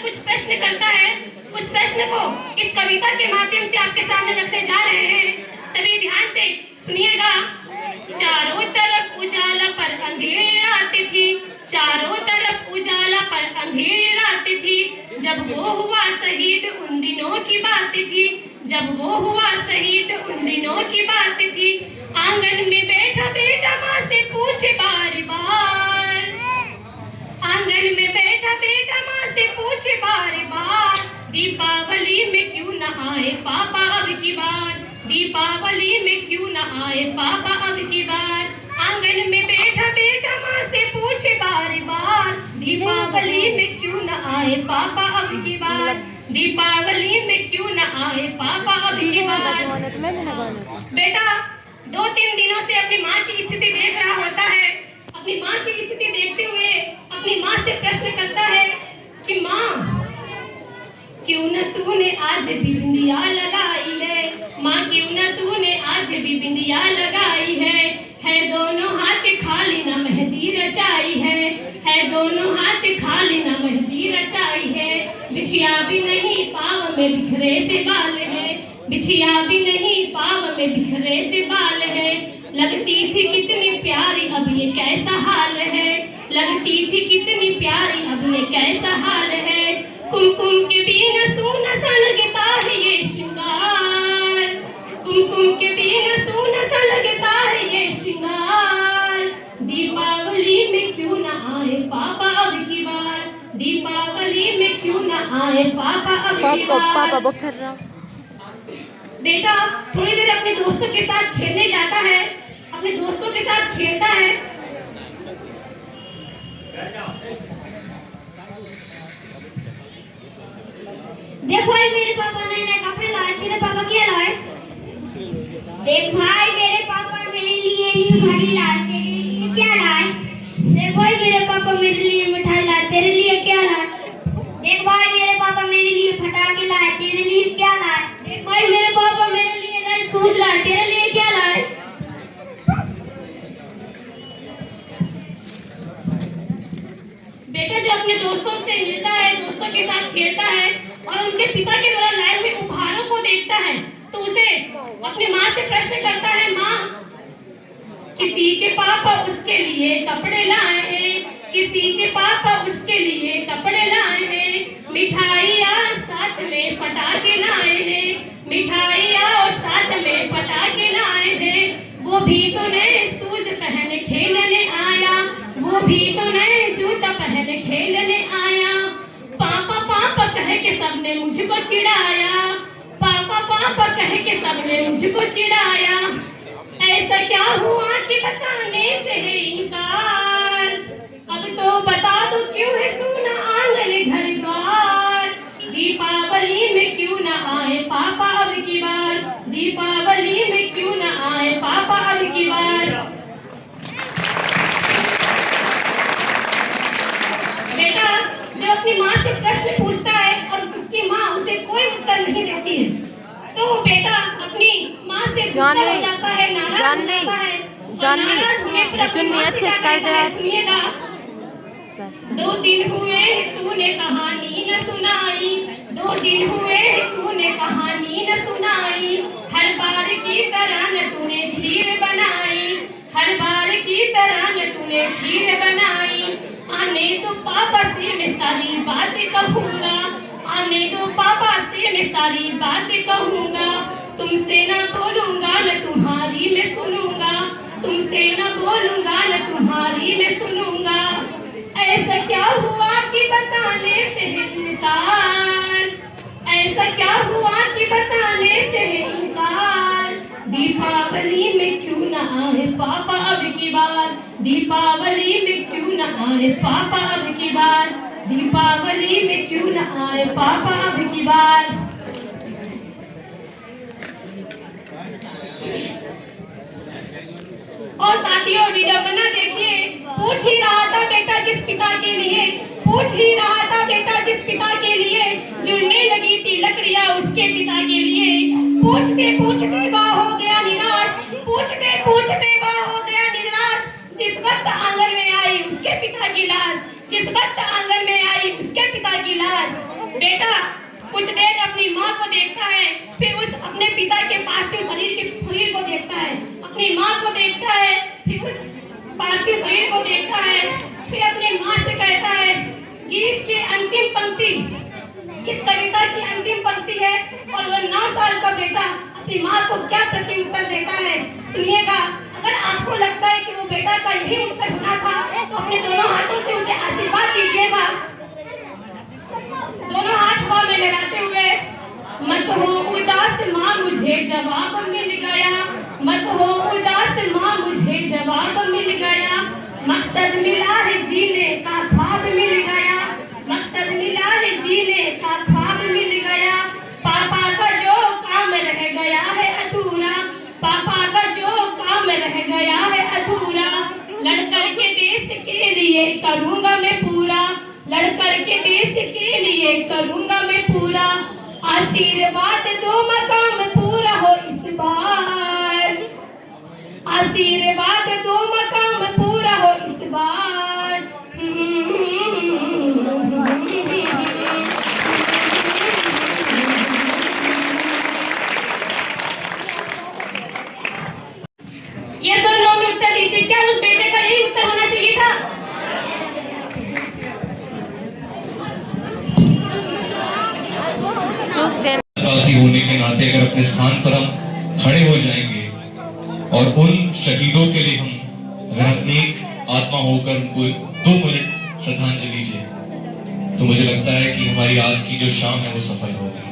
कुछ प्रश्न करता है। उस प्रश्न को इस कविता के माध्यम से आपके सामने रखने जा रहे हैं। सभी ध्यान से सुनिएगा। चारों तरफ उजाला पर अंधेरी रात थी, चारों तरफ उजाला पर अंधेरी रात थी, जब वो हुआ शहीद उन दिनों की बात थी, जब वो हुआ शहीद उन दिनों की बात थी। आंगन में बैठा बेटा माँ से पूछे बार बार, आंगन में बैठा बेटा माँ से पूछे बार बार, दीपावली में क्यों न आए पापा अब की बार, दीपावली में क्यों न आए पापा अब की बार। आंगन में बैठा बेटा माँ से पूछे बार बार, दीपावली में क्यों न आए पापा अब की बार, दीपावली में क्यों न आए पापा अब की बार। बेटा 2-3 दिनों से अपनी माँ की स्थिति देख रहा होता है। अपनी माँ की स्थिति देखते हुए अपनी माँ से प्रश्न करता है कि माँ, क्यों न तूने आज भी बिंदिया लगाई है, माँ क्यों न तूने आज भी बिंदिया लगाई है दोनों हाथ खाली न मेहंदी रचाई है दोनों हाथ खाली न मेहंदी रचाई है। बिछिया भी नहीं पाँव में बिखरे से बाल है, बिछिया भी नहीं पाँव में बिखरे से बाल है। लगती थी कितनी प्यारी अब ये कैसा हाल है, लगती थी कितनी प्यारी अब ये कैसा हाल है। कुमकुम के बिना सूना सा लगता है ये श्रृंगार, कुमकुम के बिना सूना सा लगता है ये श्रृंगार। दीपावली में क्यों न आए पापा अब की बार, दीपावली में क्यों न आए पापा अब की बार। बेटा थोड़ी देर अपने दोस्तों के साथ खेलने जाता है, अपने दोस्तों के साथ खेलता है। देख भाई मेरे पापा नए नए कपड़े लाए, तेरे पापा क्या लाए? देख भाई मेरे पापा मेरे लिए न्यू घड़ी लाए, तेरे लिए क्या लाए? देख भाई मेरे पापा मेरे लिए मिठाई लाए, तेरे लिए क्या लाए? देख भाई मेरे पापा मेरे लिए पटाखे लाए, तेरे लिए क्या लाए? देख भाई मेरे पापा मेरे लिए नए शूज लाए, तेरे लिए क्या लाए? बेटा जो अपने दोस्तों से मिलता है, दोस्तों के साथ खेलता है और उनके पिता के द्वारा लाए हुए उपहारों को देखता है तो उसे अपनी माँ से प्रश्न करता है, माँ किसी के पापा उसके लिए कपड़े लाए हैं, किसी के पापा उसके लिए कपड़े लाए हैं, मिठाइयाँ साथ में पटाखे लाए हैं, मिठाइयाँ और साथ में पटाखे लाए हैं। वो भी तो नए शूज पहन खेलने आया, वो भी तो नए जूता पहन खेलने आया। पापा पापा कह के सबने मुझको चिढ़ाया, पापा पापा कह के सबने मुझको चिढ़ाया। ऐसा क्या हुआ कि बताने से है इनकार, अब तो बता दो क्यों है सूना आंगन घर द्वार। दीपावली में क्यों न आए पापा अब की बार, दीपावली में क्यों न आए पापा अब की बार। बेटा जो अपनी माँ से प्रश्न पूछता है और उसकी माँ उसे कोई उत्तर नहीं देती है तो वो बेटा अपनी माँ से गुस्सा हो जाता है, नाराज हो जाता है। नाराज होने पर अपनी माँ से क्या कहता है सुनिएगा। 2 दिन हुए तूने कहानी न सुनाई, 2 दिन हुए तूने कहानी न सुनाई, हर बार की तरह न तूने खीर बनाई, हर बार की तरह न तूने खीर बनाई। आने तो पापा से मैं सारी बातें कहूँगा, आने दो पापा से मैं सारी बातें कहूँगा, तुमसे ना बोलूँगा न तुम्हारी मैं सुनूँगा, तुमसे ना बोलूँगा न तुम्हारी मैं सुनूँगा। ऐसा क्या हुआ कि बताने से है इनकार, ऐसा क्या हुआ कि बताने से है इनकार। दीपावली में क्यों न आए पापा अब की बार, दीपावली में क्यों न आए पापा अब की बार, दीपावली में क्यों न आए पापा अब की बार। और साथियों वीडियो बना देखिए। पूछ ही रहा था बेटा जिस पिता के लिए, पूछ ही रहा था बेटा जिस पिता के लिए, जुड़ने लगी थी लकड़ियां उसके पिता के लिए। पूछते पूछते वह हो गया निराश, पूछते पूछते वह हो गया निराश। जिस वक्त आंगन में आई उसके पिता की लाश, जिस वक्त आंगन में आई उसके पिता की लाश। बेटा कुछ देर अपनी माँ को देखता है, फिर उस अपने पिता के पार्थिव शरीर को देखता है, अपनी माँ को देखता है, फिर उस पार्थिव शरीर को देखता है, फिर अपनी माँ से कहता है। गीत की अंतिम पंक्ति इस कविता की अंतिम पंक्ति है और वह 9 साल का बेटा अपनी माँ को क्या प्रत्युत्तर देता है सुनिएगा। अगर आपको लगता है कि वो बेटा का यही उत्तर होना था तो अपने दोनों हाथों से उसे आशीर्वाद दीजिएगा। दोनों हाथ हवा में लहराते हुए। मत हो उदास माँ मुझे जवाब मिल गया, मत हो उदास माँ मुझे जवाब मिल गया, मकसद मिला है जीने का ख्वाब मिल गया, मकसद मिला है जीने का ख्वाब मिल गया। पापा का जो काम रह गया है अधूरा, पापा का जो काम रह गया है अधूरा, लड़कर के देश के लिए करूँगा मैं पूरा, लड़कर के देश के लिए करूँगा मैं पूरा। आशीर्वाद दो मकाम पूरा हो इस बार, आशीर्वाद दो मकाम पूरा हो इस बार। ये सर नो में उत्तर दीजिए, क्या उस बेटे का यही उत्तर होना चाहिए था? देशवासी होने के नाते अगर अपने स्थान पर हम खड़े हो जाएंगे और उन शहीदों के लिए अगर हम एक आत्मा होकर उनको 2 मिनट श्रद्धांजलि दें तो मुझे लगता है कि हमारी आज की जो शाम है वो सफल होगी।